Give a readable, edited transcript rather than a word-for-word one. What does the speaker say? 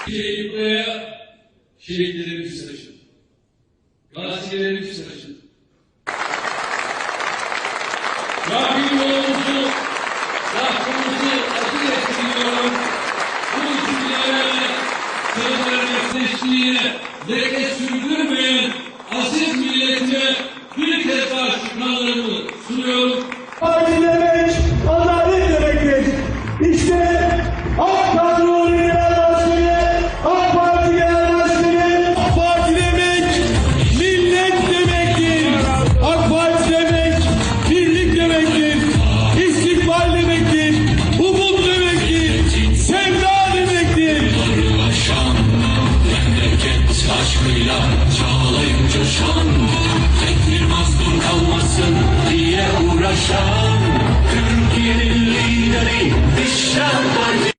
Buraya şehitlerimiz taşıdı. Gazilerimiz taşıdı. Rabbim yolumuzu, rahatımızı açık ettiriyorum. Bu cümlelere, sözlerine, seçtiğine leke sürdürmeyen aziz milletime bir kez daha şükranlarımı sunuyorum. Parti demek, adalet demektir. İşte AK Kadrolu Genel Başkanı, AK Parti Genel Başkanı. AK Parti demek, millet demektir. AK Parti demek, birlik demektir. İstikbal demektir. Umut demektir. Sevda demektir. Uğraşan, memleket aşkıyla çağlayıp coşan, tek bir mazlum kalmasın diye uğraşan, Türkiye'nin lideri İşçi Parti.